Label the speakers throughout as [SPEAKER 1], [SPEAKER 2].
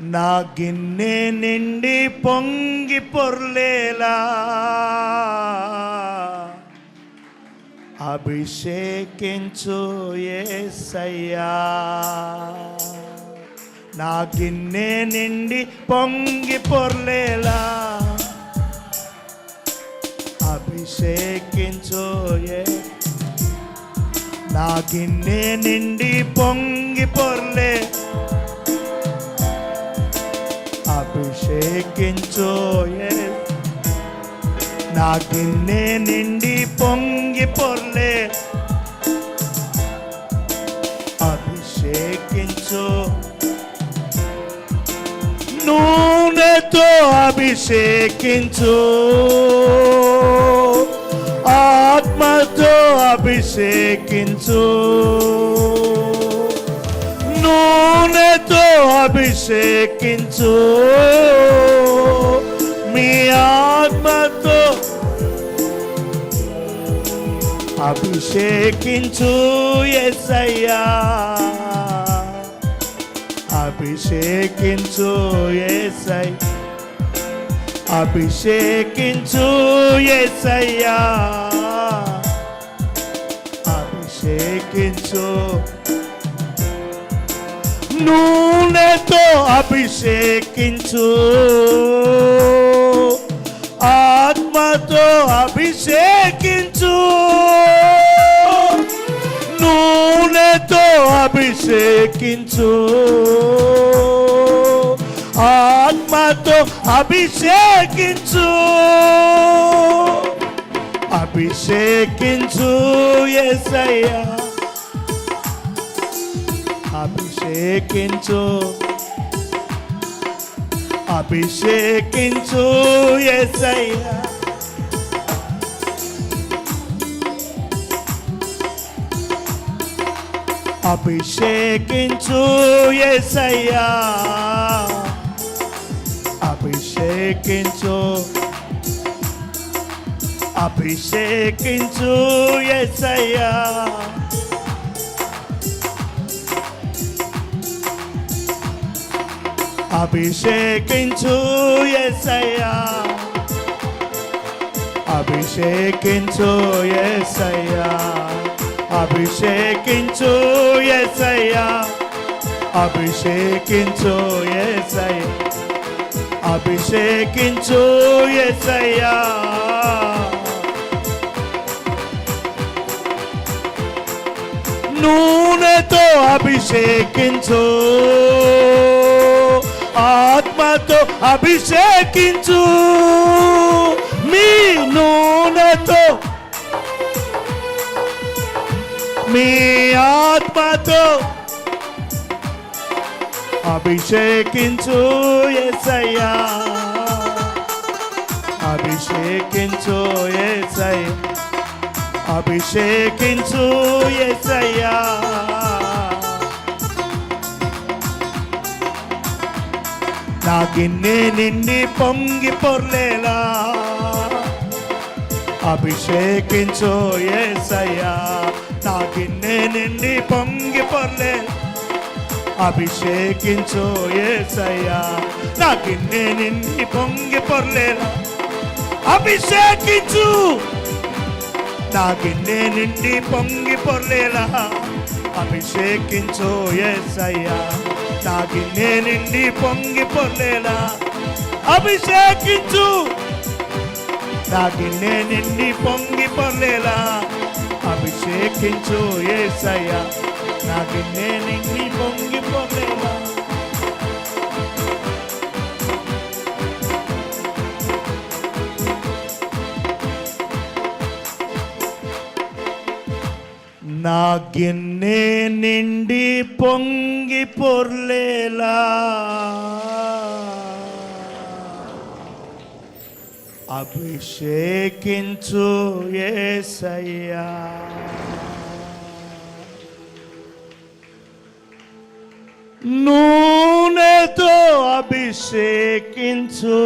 [SPEAKER 1] నా గిన్నె నిండి పొంగి పొర్లేలా అభిషేకించు యేసయ్యా. నా గిన్నె నిండి పొంగి పొర్లేలా అభిషేకించు నా గిన్నె నిండి పొంగి పొర్లే అభిషేకించు నా గిన్నె నిండి పొంగి పొర్లే అభిషేకించు. నూనెతో అభిషేకించు, ఆత్మతో అభిషేకించు. నూనెతో అభిషేకించు, మీ ఆత్మతో అభిషేకించు యేసయ్యా. అభిషేకించు యేసయ్యా, అభిషేకించు యేసయ్యా. అభిషేకించు. నూనెతో అభిషేకించు, ఆత్మతో అభిషేకించు. నూనెతో అభిషేకించు, ఆత్మతో అభిషేకించు. అభిషేకించు యేసయ్యా. అభిషేకించు, అభిషేకించు యేసయ్యా. అభిషేకించు యేసయ్యా. అభిషేకించు, అభిషేకించు యేసయ్యా. అభిషేకించు యేసయ్యా. అభిషేకించు యేసయ్యా. అభిషేకించు యేసయ్యా. అభిషేకించు యేసయ్యా. అభిషేకించు యేసయ్యా. నూనెతో అభిషేకించు, ఆత్మతో అభిషేకించు. మీ నూనెతో, మీ ఆత్మతో అభిషేకించు యేసయ్యా. అభిషేకించు యేసయ్యా. అభిషేకించు యేసయ్యా. నా గిన్నె నిండి పొంగి పొర్లేలా అభిషేకించు యేసయ్యా. నా గిన్నె నిండి పొంగి పొర్లేలా అభిషేకించు యేసయ్యా. నా గిన్నె నిండి పొంగి పొర్లేలా అభిషేకించు. నా గిన్నె నిండి పొంగి పొర్లేలా అభిషేకించు యేసయ్యా. నా గిన్నె నిండి పొంగి పొర్లేలా అభిషేకించు. నా గిన్నె నిండి పొంగి పొర్లేలా అభిషేకించు యేసయ్యా. నా గిన్నె నిండి పొంగి పొర్లేలా. నా గిన్నె నిండి పొంగి పొర్లేలా అభిషేకించు యేసయ్యా. నూనెతో అభిషేకించు,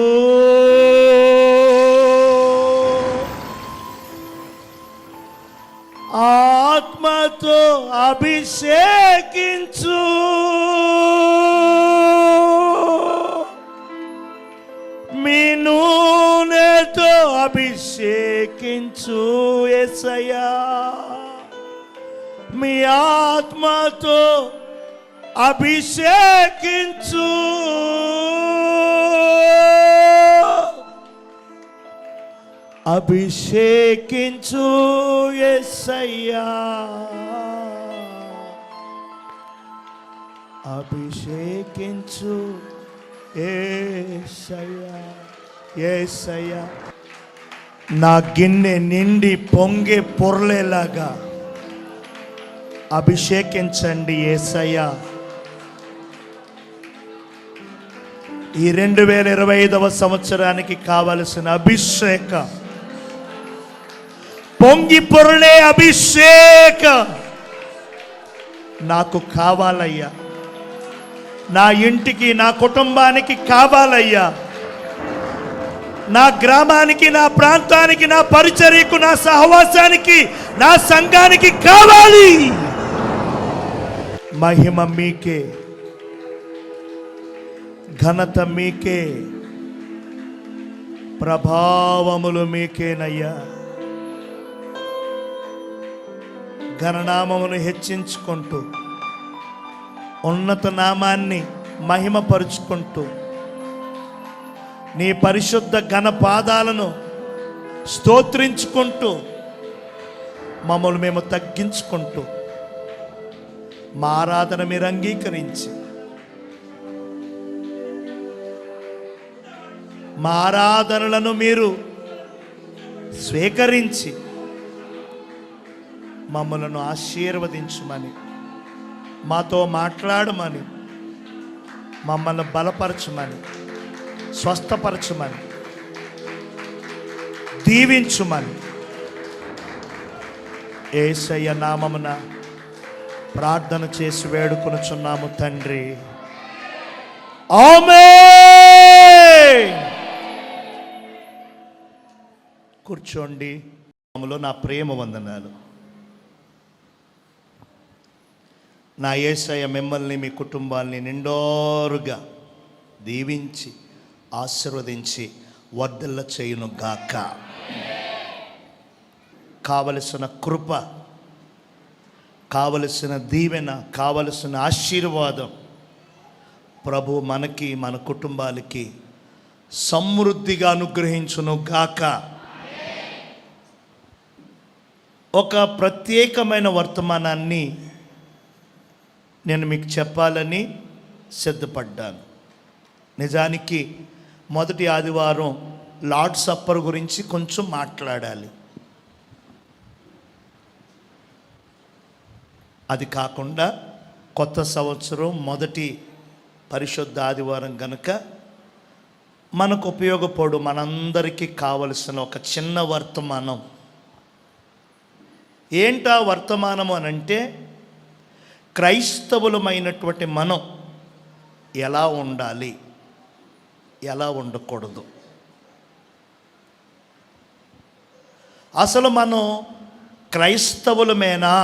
[SPEAKER 1] ఆత్మతో అభిషేకించు. అభిషేకించు యేసయ్యా, మీ ఆత్మతో అభిషేకించు. అభిషేకించు యేసయ్యా, అభిషేకించు యేసయ్యా. యేసయ్యా, నా గిన్నె నిండి పొంగే పొర్లేలాగా అభిషేకించండి యేసయ్యా. ఈ 2025వ సంవత్సరానికి కావలసిన అభిషేక, పొంగి పొరలే అభిషేక నాకు కావాలయ్యా. నా ఇంటికి, నా కుటుంబానికి కావాలయ్యా. నా గ్రామానికి, నా ప్రాంతానికి, నా పరిచర్యకు, నా సహవాసానికి, నా సంఘానికి కావాలి. మహిమ మీకే, ఘనత మీకే, ప్రభావములు మీకేనయ్యా. ఘననామమును హెచ్చించుకుంటూ, ఉన్నత నామాన్ని మహిమపరుచుకుంటూ, నీ పరిశుద్ధ ఘన పాదాలను స్తోత్రించుకుంటూ, మమ్మల్ని మేము తగ్గించుకుంటూ, మా ఆరాధన మీరు అంగీకరించి, మా ఆరాధనలను మీరు స్వీకరించి మమ్మలను ఆశీర్వదించమని, మాతో మాట్లాడమని, మమ్మల్ని బలపరచమని, స్వస్థపరచమని, దీవించుమని యేసయ్య నామమున ప్రార్థన చేసి వేడుకొనుచున్నాము తండ్రి. ఆమేన్. కూర్చోండి. నా ప్రేమ వందనాలు. నా యేసయ్య మిమ్మల్ని, మీ కుటుంబాన్ని నిండోరుగా దీవించి ఆశీర్వదించి వర్ధిల్ల చేయును గాక. కావలసిన కృప, కావలసిన దీవెన, కావలసిన ఆశీర్వాదం ప్రభు మనకి, మన కుటుంబాలకి సమృద్ధిగా అనుగ్రహించును గాక. ఒక ప్రత్యేకమైన వర్తమానాన్ని నేను మీకు చెప్పాలని సిద్ధపడ్డాను. నిజానికి మొదటి ఆదివారం లార్డ్ సప్పర్ గురించి కొంచెం మాట్లాడాలి. అది కాకుండా కొత్త సంవత్సరం మొదటి పరిశుద్ధ ఆదివారం గనుక మనకు ఉపయోగపడు, మనందరికీ కావలసిన ఒక చిన్న వర్తమానం. ఏంటా వర్తమానము అనంటే, క్రైస్తవులమైనటువంటి మనం ఎలా ఉండాలి, ఎలా ఉండకూడదు. అసలు మనం క్రైస్తవులమేనా?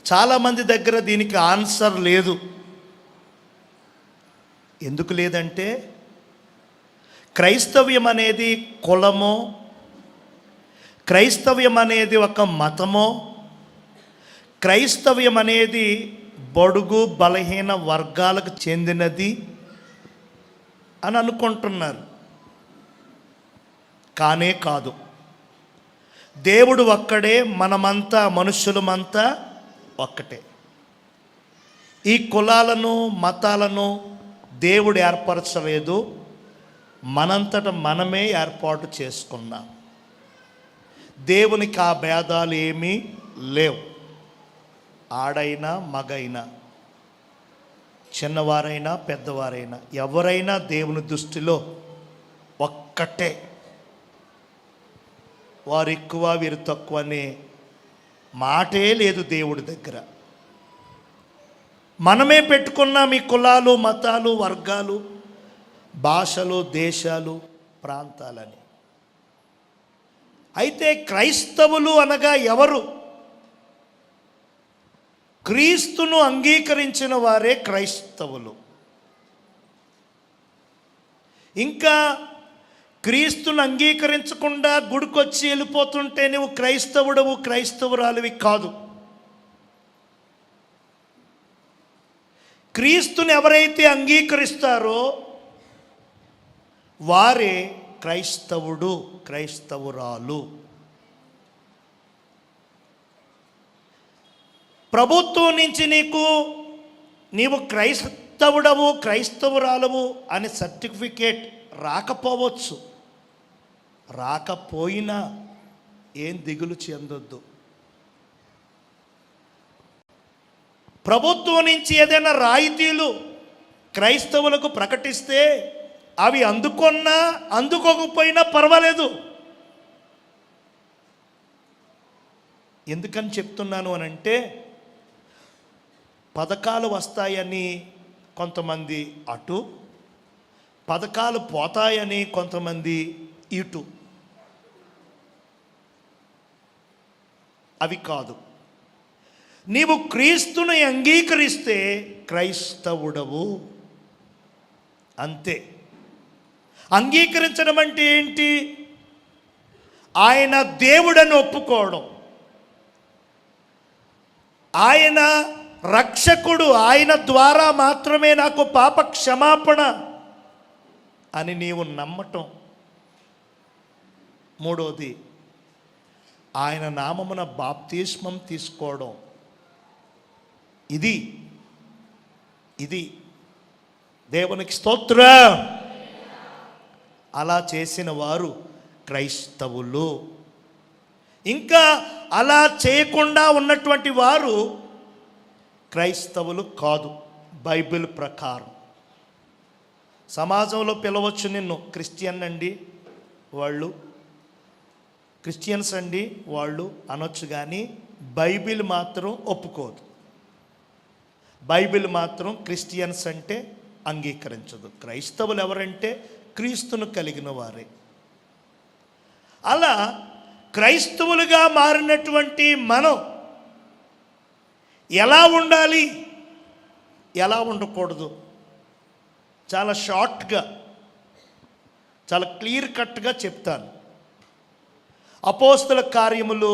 [SPEAKER 1] చాలామంది దగ్గర దీనికి ఆన్సర్ లేదు. ఎందుకు లేదంటే, క్రైస్తవ్యం అనేది కులమో, క్రైస్తవ్యం అనేది ఒక మతమో, క్రైస్తవ్యం అనేది బడుగు బలహీన వర్గాలకు చెందినది అని అనుకుంటున్నారు. కానే కాదు. దేవుడు ఒక్కడే, మనమంతా మనుషులమంతా ఒక్కటే. ఈ కులాలను మతాలను దేవుడు ఏర్పరచలేదు, మనంతట మనమే ఏర్పాటు చేసుకున్నాం. దేవునికి ఆ భేదాలు ఏమీ లేవు. ఆడైనా మగైనా, చిన్నవారైనా పెద్దవారైనా, ఎవరైనా దేవుని దృష్టిలో ఒక్కటే. వారు ఎక్కువ వీరు తక్కువ అనే మాటే లేదు దేవుడి దగ్గర. మనమే పెట్టుకున్నాం ఈ కులాలు మతాలు వర్గాలు భాషలు దేశాలు ప్రాంతాలని. అయితే క్రైస్తవులు అనగా ఎవరు? క్రీస్తును అంగీకరించిన వారే క్రైస్తవులు. ఇంకా క్రీస్తుని అంగీకరించకుండా గుడికొచ్చి వెళ్ళిపోతుంటే నువ్వు క్రైస్తవుడవు, క్రైస్తవురాలివి కాదు. క్రీస్తుని ఎవరైతే అంగీకరిస్తారో వారే క్రైస్తవుడు, క్రైస్తవురాలు. ప్రభుత్వం నుంచి నీవు క్రైస్తవుడవు, క్రైస్తవురాలవు అని సర్టిఫికేట్ రాకపోవచ్చు. రాకపోయినా ఏం దిగులు చెందొద్దు. ప్రభుత్వం నుంచి ఏదైనా రాయితీలు క్రైస్తవులకు ప్రకటిస్తే అవి అందుకున్నా అందుకోకపోయినా పర్వాలేదు. ఎందుకని చెప్తున్నాను అనంటే, పథకాలు వస్తాయని కొంతమంది అటు, పథకాలు పోతాయని కొంతమంది ఇటు. అవి కాదు. నీవు క్రీస్తుని అంగీకరిస్తే క్రైస్తవుడవు, అంతే. అంగీకరించడం అంటే ఏంటి? ఆయన దేవుడని ఒప్పుకోవడం, ఆయన రక్షకుడు, ఆయన ద్వారా మాత్రమే నాకు పాప క్షమాపణ అని నీవు నమ్మటం. మూడోది, ఆయన నామమున బాప్తిస్మం తీసుకోవడం. ఇది దేవునికి స్తోత్రం. అలా చేసిన వారు క్రైస్తవులు. ఇంకా అలా చేయకుండా ఉన్నటువంటి వారు క్రైస్తవులు కాదు. బైబిల్ ప్రకారం సమాజంలో పిలవచ్చు నిన్ను క్రిస్టియన్ అండి వాళ్ళు, క్రిస్టియన్స్ అండి వాళ్ళు అనొచ్చు, కానీ బైబిల్ మాత్రం ఒప్పుకోదు. బైబిల్ మాత్రం క్రిస్టియన్స్ అంటే అంగీకరించదు. క్రైస్తవులు ఎవరంటే క్రీస్తును కలిగిన వారే. అలా క్రైస్తవులుగా మారినటువంటి మనం ఎలా ఉండాలి, ఎలా ఉండకూడదు, చాలా షార్ట్గా, చాలా క్లియర్ కట్గా చెప్తాను. అపోస్తల కార్యములు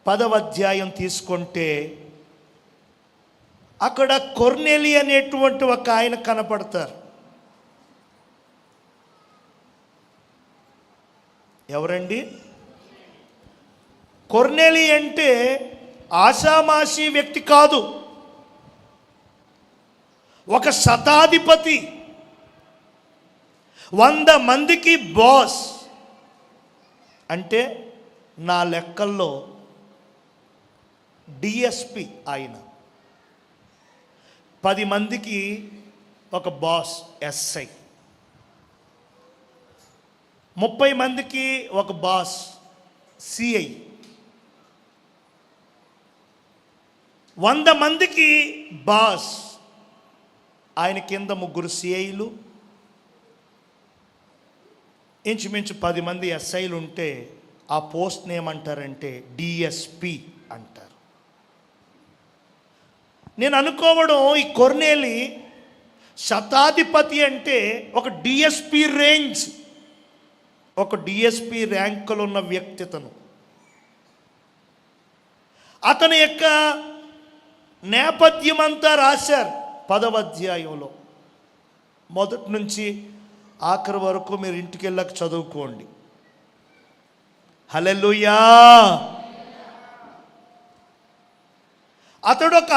[SPEAKER 1] 10వ అధ్యాయం తీసుకుంటే అక్కడ కొర్నేలి అనేటువంటి ఒక ఆయన కనపడతారు. ఎవరండి? కొర్నేలి అంటే ఆషామాషి వ్యక్తి కాదు, ఒక శతాధిపతి, 100 మందికి బాస్. అంటే నా లెక్కల్లో డిఎస్పి ఆయన. 10 మందికి ఒక బాస్ ఎస్ఐ, 30 మందికి ఒక బాస్ సిఐ, 100 మందికి బాస్. ఆయన కింద 3 సిఐలు, ఇంచుమించు 10 మంది ఎస్ఐలు ఉంటే ఆ పోస్ట్ని ఏమంటారంటే డిఎస్పి అంటారు. నేను అనుకోవడం, ఈ కొర్నేలి శతాధిపతి అంటే ఒక డిఎస్పి రేంజ్, ఒక డిఎస్పి ర్యాంకులో ఉన్న వ్యక్తితను. అతని యొక్క నేపథ్యం అంతా రాశారు 10వ అధ్యాయంలో. మొదటి నుంచి ఆఖరి వరకు మీరు ఇంటికి వెళ్ళక చదువుకోండి. హల్లెలూయా. అతడు ఒక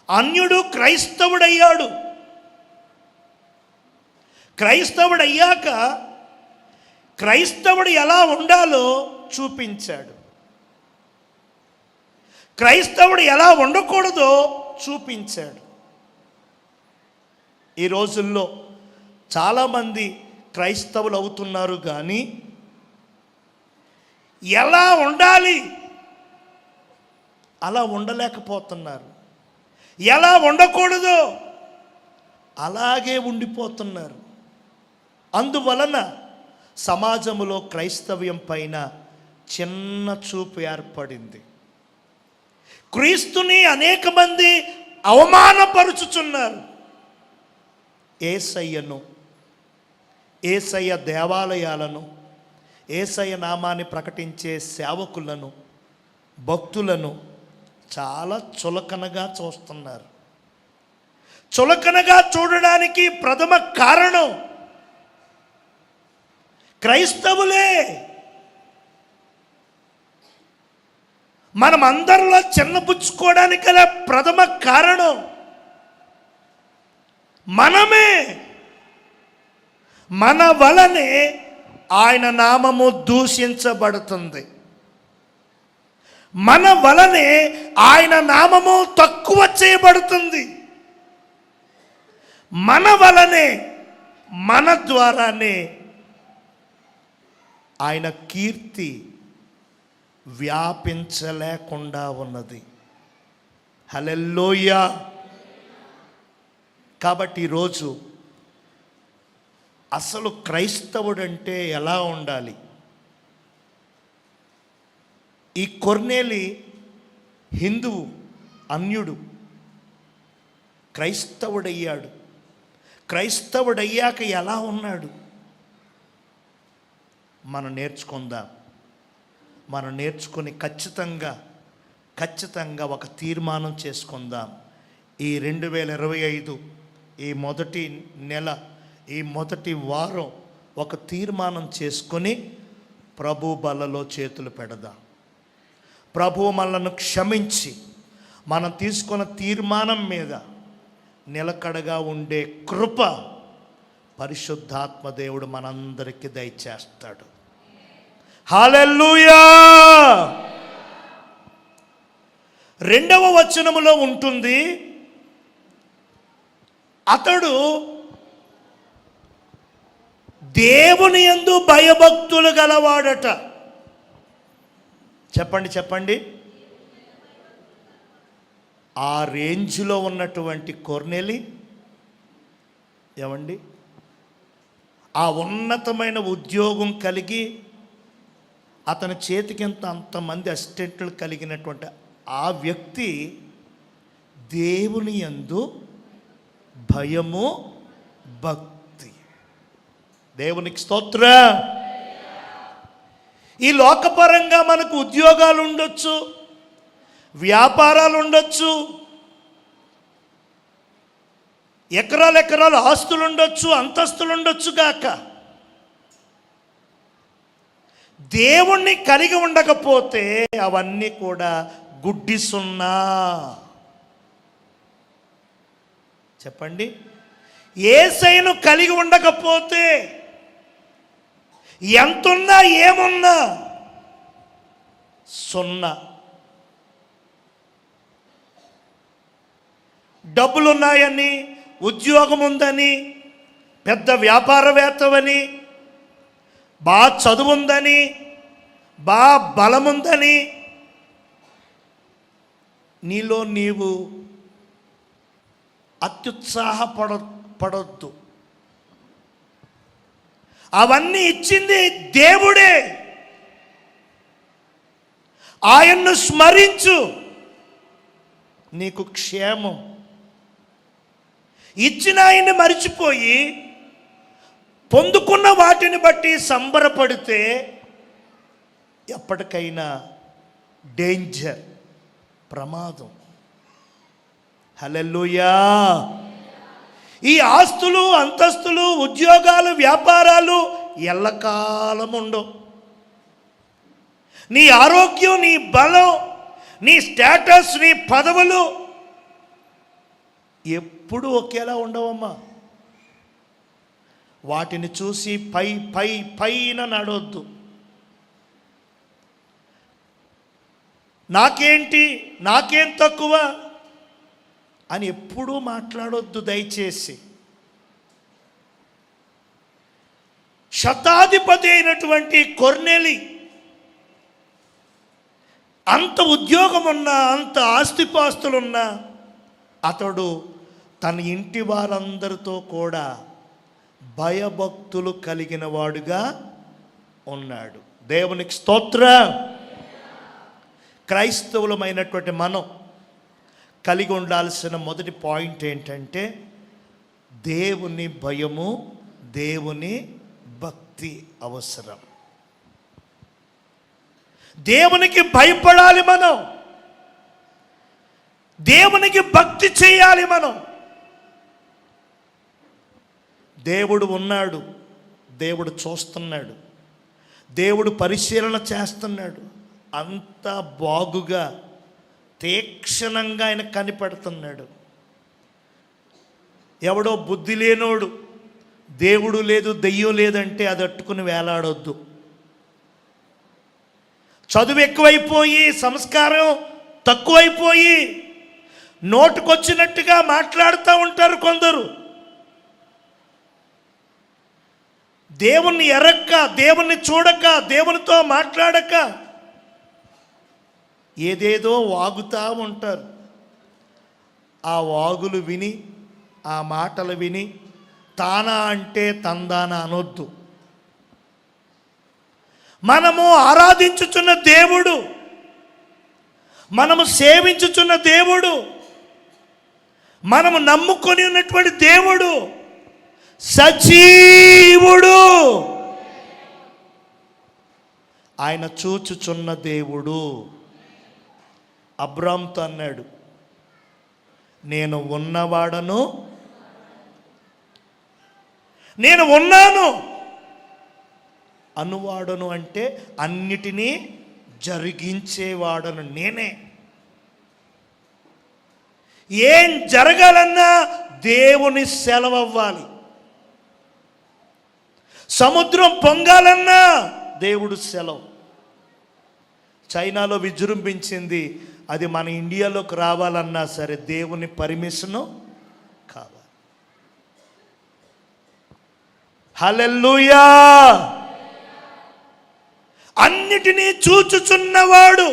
[SPEAKER 1] అన్యుడు క్రైస్తవుడయ్యాడు. క్రైస్తవుడయ్యాక క్రైస్తవుడు ఎలా ఉండాలో చూపించాడు, క్రైస్తవుడు ఎలా ఉండకూడదో చూపించాడు. ఈ రోజుల్లో చాలామంది క్రైస్తవులు అవుతున్నారు, కానీ ఎలా ఉండాలి అలా ఉండలేకపోతున్నారు, ఎలా ఉండకూడదో అలాగే ఉండిపోతున్నారు. అందువలన సమాజంలో క్రైస్తవ్యం పైన చిన్న చూపు ఏర్పడింది. క్రీస్తుని అనేక మంది అవమానపరుచుచున్నారు. యేసయ్యను, యేసయ్య దేవాలయాలను, యేసయ్య నామాన్ని ప్రకటించే సేవకులను, భక్తులను చాలా చులకనగా చూస్తున్నారు. చులకనగా చూడడానికి ప్రథమ కారణం క్రైస్తవులే. మనం అందరిలో చిన్నపుచ్చుకోవడానికి గల ప్రథమ కారణం మనమే. మన వలనే ఆయన నామము దూషించబడుతుంది. మన వలనే ఆయన నామము తక్కువ చేయబడుతుంది. మన వలనే, మన ద్వారానే ఆయన కీర్తి వ్యాపించలేకుండా ఉన్నది. హల్లెలూయా. కాబట్టి ఈరోజు అసలు క్రైస్తవుడంటే ఎలా ఉండాలి? ఈ కొర్నేలి హిందువు, అన్యుడు, క్రైస్తవుడయ్యాడు. క్రైస్తవుడయ్యాక ఎలా ఉన్నాడు? మనం నేర్చుకుందాం. మనం నేర్చుకుని ఖచ్చితంగా ఒక తీర్మానం చేసుకుందాం. ఈ 2025 ఈ మొదటి నెల, ఈ మొదటి వారం ఒక తీర్మానం చేసుకొని ప్రభు బలలో చేతులు పెడదాం. ప్రభువు మనలను క్షమించి మనం తీసుకున్న తీర్మానం మీద నిలకడగా ఉండే కృప పరిశుద్ధాత్మ దేవుడు మనందరికీ దయచేస్తాడు. హల్లెలూయా. 2వ వచనములో ఉంటుంది, అతడు దేవుని యందు భయభక్తులు గలవాడట. చెప్పండి. ఆ రేంజ్లో ఉన్నటువంటి కొర్నేలి ఏమండి, ఆ ఉన్నతమైన ఉద్యోగం కలిగి అతని చేతికింత అంతమంది అసిస్టెంట్లు కలిగినటువంటి ఆ వ్యక్తి దేవుని యందు భయము, భక్తి. దేవునికి స్తోత్రం. ఈ లోకపరంగా మనకు ఉద్యోగాలు ఉండొచ్చు, వ్యాపారాలు ఉండొచ్చు, ఎకరాలు ఆస్తులు ఉండొచ్చు, అంతస్తులు ఉండొచ్చు గాక. దేవుణ్ణి కలిగి ఉండకపోతే అవన్నీ కూడా గుడ్డి సున్నా. చెప్పండి. యేసయ్యను కలిగి ఉండకపోతే ఎంతున్నా ఏమున్నా సున్నా. డబ్బులున్నాయని, ఉద్యోగం ఉందని, పెద్ద వ్యాపారవేత్తవని, బాగా చదువుందని, బాగా బలముందని నీలో నీవు అత్యుత్సాహపడొద్దు. అవన్నీ ఇచ్చింది దేవుడే. ఆయన్ను స్మరించు, నీకు క్షేమం. ఇచ్చిన ఆయన్ని మరిచిపోయి పొందుకున్న వాటిని బట్టి సంబరపడితే ఎప్పటికైనా డేంజర్, ప్రమాదం. హల్లెలూయా. ఈ ఆస్తులు, అంతస్తులు, ఉద్యోగాలు, వ్యాపారాలు ఎల్లకాలం ఉండవు. నీ ఆరోగ్యం, నీ బలం, నీ స్టేటస్, నీ పదవులు ఎప్పుడు ఒకేలా ఉండవమ్మా. వాటిని చూసి పైన నడవద్దు. నాకేం తక్కువ అని ఎప్పుడూ మాట్లాడొద్దు దయచేసి. శతాధిపతి అయినటువంటి కొర్నేలి అంత ఉద్యోగం ఉన్నా, అంత ఆస్తిపాస్తులున్నా అతడు తన ఇంటి వారందరితో కూడా భయభక్తులు కలిగిన వాడుగా ఉన్నాడు. దేవునికి స్తోత్రం. క్రైస్తవులమైనటువంటి మనం కలిగి ఉండాల్సిన మొదటి పాయింట్ ఏంటంటే దేవుని భయము, దేవుని భక్తి అవసరం. దేవునికి భయపడాలి మనం, దేవునికి భక్తి చేయాలి మనం. దేవుడు ఉన్నాడు, దేవుడు చూస్తున్నాడు, దేవుడు పరిశీలన చేస్తున్నాడు. అంత బాగుగా తీక్షణంగా ఆయన కనిపెడుతున్నాడు. ఎవడో బుద్ధి లేనోడు దేవుడు లేదు దెయ్యం లేదంటే అది అట్టుకుని వేలాడొద్దు. చదువు ఎక్కువైపోయి, సంస్కారం తక్కువైపోయి నోటుకొచ్చినట్టుగా మాట్లాడుతూ ఉంటారు కొందరు. దేవుణ్ణి ఎరక్క, దేవుణ్ణి చూడక, దేవునితో మాట్లాడక ఏదేదో వాగుతూ ఉంటారు. ఆ వాగులు విని, ఆ మాటలు విని తానా అంటే తందానా అనొద్దు. మనము ఆరాధించుచున్న దేవుడు, మనము సేవించుచున్న దేవుడు, మనము నమ్ముకొని ఉన్నటువంటి దేవుడు సజీవుడు. ఆయన చూచుచున్న దేవుడు. అబ్రాహాముతో అన్నాడు, నేను ఉన్నవాడను, నేను ఉన్నాను అనువాడను అంటే అన్నిటినీ జరిగించేవాడను నేనే. ఏం జరగాలన్నా దేవుని సెలవవ్వాలి. సముద్రం పొంగాలన్నా దేవుడు సెలవు. చైనాలో విజృంభించింది, అది మన ఇండియాలోకి రావాలన్నా సరే దేవుని పర్మిషను కావాలి. హల్లెలూయా. అన్నిటినీ చూచుచున్నవాడు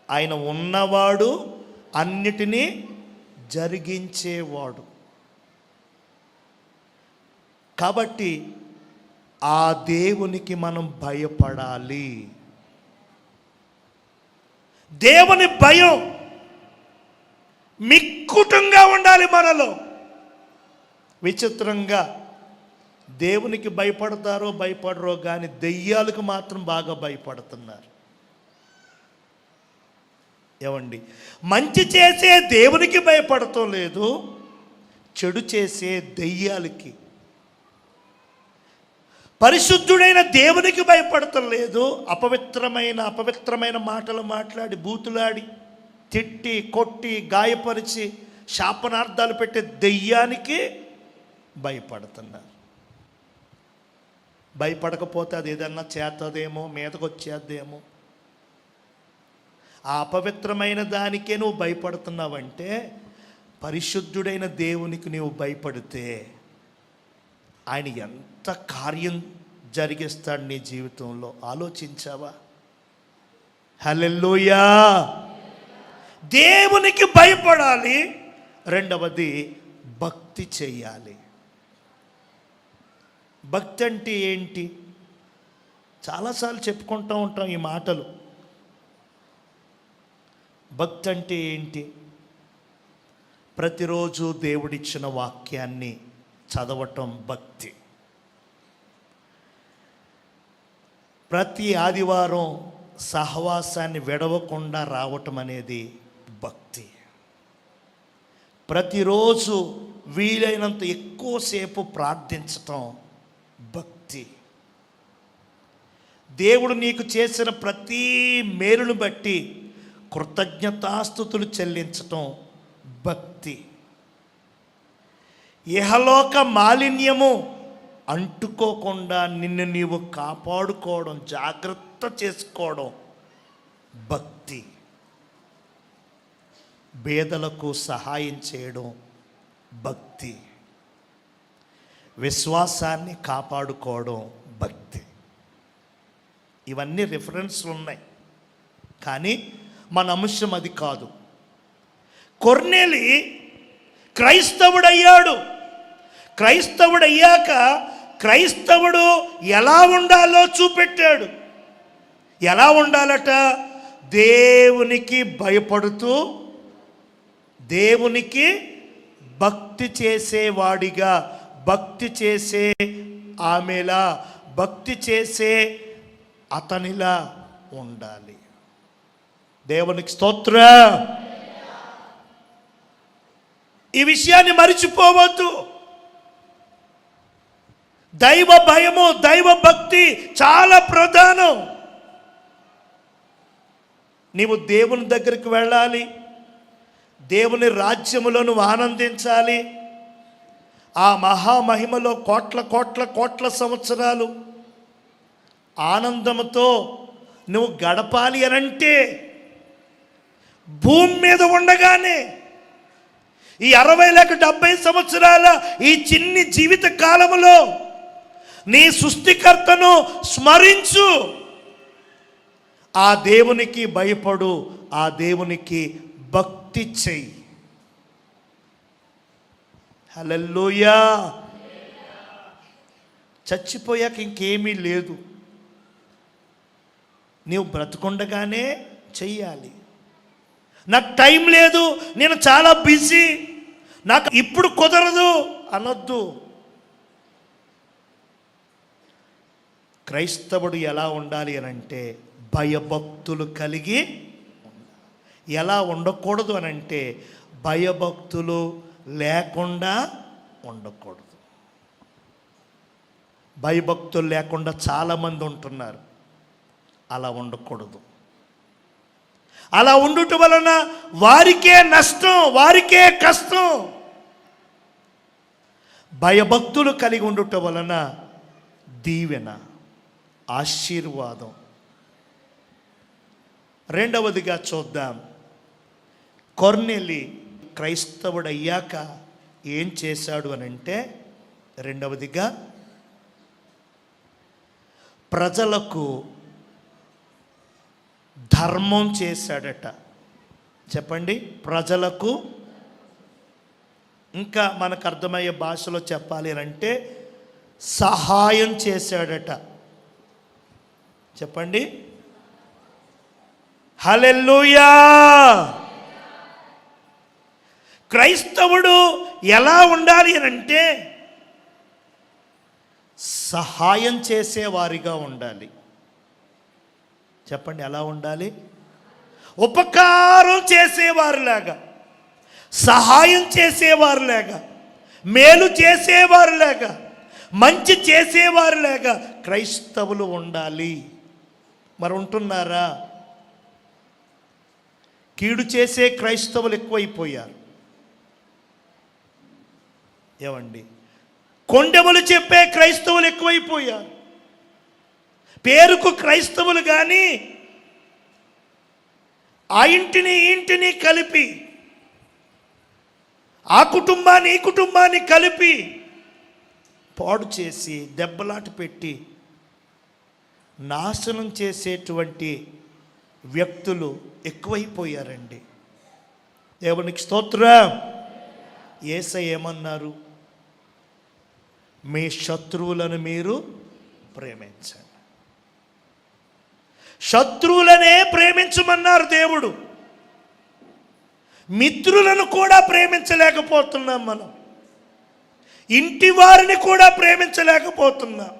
[SPEAKER 1] ఆయన, ఉన్నవాడు, అన్నిటినీ జరిగించేవాడు. కాబట్టి ఆ దేవునికి మనం భయపడాలి. దేవుని భయం మిక్కుటంగా ఉండాలి మనలో. విచిత్రంగా దేవునికి భయపడతారో భయపడరో కానీ దెయ్యాలకు మాత్రం బాగా భయపడుతున్నారు. ఏమండి, మంచి చేసే దేవునికి భయపడటం లేదు, చెడు చేసే దెయ్యాలకి. పరిశుద్ధుడైన దేవునికి భయపడటం లేదు, అపవిత్రమైన మాటలు మాట్లాడి, బూతులాడి, తిట్టి, కొట్టి, గాయపరిచి, శాపనార్థాలు పెట్టే దెయ్యానికి భయపడుతున్నారు. భయపడకపోతే అది ఏదన్నా చేతదేమో, మీదకు వచ్చేద్దేమో. ఆ అపవిత్రమైన దానికే నువ్వు భయపడుతున్నావంటే పరిశుద్ధుడైన దేవునికి నీవు భయపడితే ఆయన ఎంత కార్యం జరిగిస్తాడు నీ జీవితంలో ఆలోచించావా? హల్లెలూయా. దేవునికి భయపడాలి. రెండవది భక్తి చేయాలి. భక్తి అంటే ఏంటి? చాలాసార్లు చెప్పుకుంటూ ఉంటాం ఈ మాటలు. భక్తి అంటే ఏంటి? ప్రతిరోజు దేవుడిచ్చిన వాక్యాన్ని చదవటం భక్తి. ప్రతి ఆదివారం సహవాసాన్ని విడవకుండా రావటం అనేది భక్తి. ప్రతిరోజు వీలైనంత ఎక్కువసేపు ప్రార్థించటం భక్తి. దేవుడు నీకు చేసిన ప్రతి మేలును బట్టి కృతజ్ఞతాస్తుతులు చెల్లించటం భక్తి. ఇహలోక మాలిన్యము అంటుకోకుండా నిన్ను నీవు కాపాడుకోవడం, జాగ్రత్త చేసుకోవడం భక్తి. పేదలకు సహాయం చేయడం భక్తి. విశ్వాసాన్ని కాపాడుకోవడం భక్తి. ఇవన్నీ రిఫరెన్స్లు ఉన్నాయి, కానీ మన అంశం అది కాదు. కొర్నేలి క్రైస్తవుడయ్యాడు. క్రైస్తవుడయ్యాక క్రైస్తవుడు ఎలా ఉండాలో చూపెట్టాడు. ఎలా ఉండాలట? దేవునికి భయపడుతూ, దేవునికి భక్తి చేసేవాడిగా, భక్తి చేసే ఆమెలా, భక్తి చేసే అతనిలా ఉండాలి. దేవునికి స్తోత్రం. ఈ విషయాన్ని మరిచిపోవద్దు. దైవ భయము, దైవ భక్తి చాలా ప్రధానం. నీవు దేవుని దగ్గరికి వెళ్ళాలి, దేవుని రాజ్యములో నువ్వు ఆనందించాలి. ఆ మహామహిమలో కోట్ల కోట్ల కోట్ల సంవత్సరాలు ఆనందంతో నువ్వు గడపాలి అనంటే భూమి మీద ఉండగానే ఈ 60 లేక 70 సంవత్సరాల ఈ చిన్ని జీవిత కాలములో నీ సృష్టికర్తను స్మరించు. ఆ దేవునికి భయపడు, ఆ దేవునికి భక్తి చెయ్యి. హల్లెలూయా. చచ్చిపోయాక ఇంకేమీ లేదు. నీవు బ్రతుకుండగానే చెయ్యాలి. నాకు టైం లేదు, నేను చాలా బిజీ, నాకు ఇప్పుడు కుదరదు అనొద్దు. క్రైస్తవుడు ఎలా ఉండాలి అని అంటే భయభక్తులు కలిగి. ఎలా ఉండకూడదు అని అంటే భయభక్తులు లేకుండా ఉండకూడదు. భయభక్తులు లేకుండా చాలామంది ఉంటున్నారు. అలా ఉండకూడదు. అలా ఉండుట వలన వారికే నష్టం, వారికే కష్టం. భయభక్తులు కలిగి ఉండుట వలన దీవెన, ఆశీర్వాదం. రెండవదిగా చూద్దాం, కొర్నేలి క్రైస్తవుడు అయ్యాక ఏం చేశాడు అని అంటే, రెండవదిగా ప్రజలకు ధర్మం చేశాడట. చెప్పండి, ప్రజలకు. ఇంకా మనకు అర్థమయ్యే భాషలో చెప్పాలి అంటే సహాయం చేశాడట. చెప్పండి, హల్లెలూయా. క్రైస్తవుడు ఎలా ఉండాలి అని అంటే సహాయం చేసేవారిగా ఉండాలి. చెప్పండి, ఎలా ఉండాలి? ఉపకారం చేసేవారులాగా, సహాయం చేసేవారులాగా, మేలు చేసేవారులాగా, మంచి చేసేవారులాగా క్రైస్తవులు ఉండాలి. మరి ఉంటున్నారా? కీడు చేసే క్రైస్తవులు ఎక్కువైపోయారు. ఏమండి, కొండెములు చెప్పే క్రైస్తవులు ఎక్కువైపోయారు. పేరుకు క్రైస్తవులు కానీ ఆ ఇంటిని ఈ ఇంటిని కలిపి, ఆ కుటుంబాన్ని ఈ కుటుంబాన్ని కలిపి పాడు చేసి దెబ్బలాట పెట్టి నాశనం చేసేటువంటి వ్యక్తులు ఎక్కువైపోయారండి. దేవునికి స్తోత్రం. యేసయ్య ఏమన్నారు? మీ శత్రువులను మీరు ప్రేమించండి. శత్రువులనే ప్రేమించమన్నారు దేవుడు. మిత్రులను కూడా ప్రేమించలేకపోతున్నాం మనం. ఇంటి వారిని కూడా ప్రేమించలేకపోతున్నాం.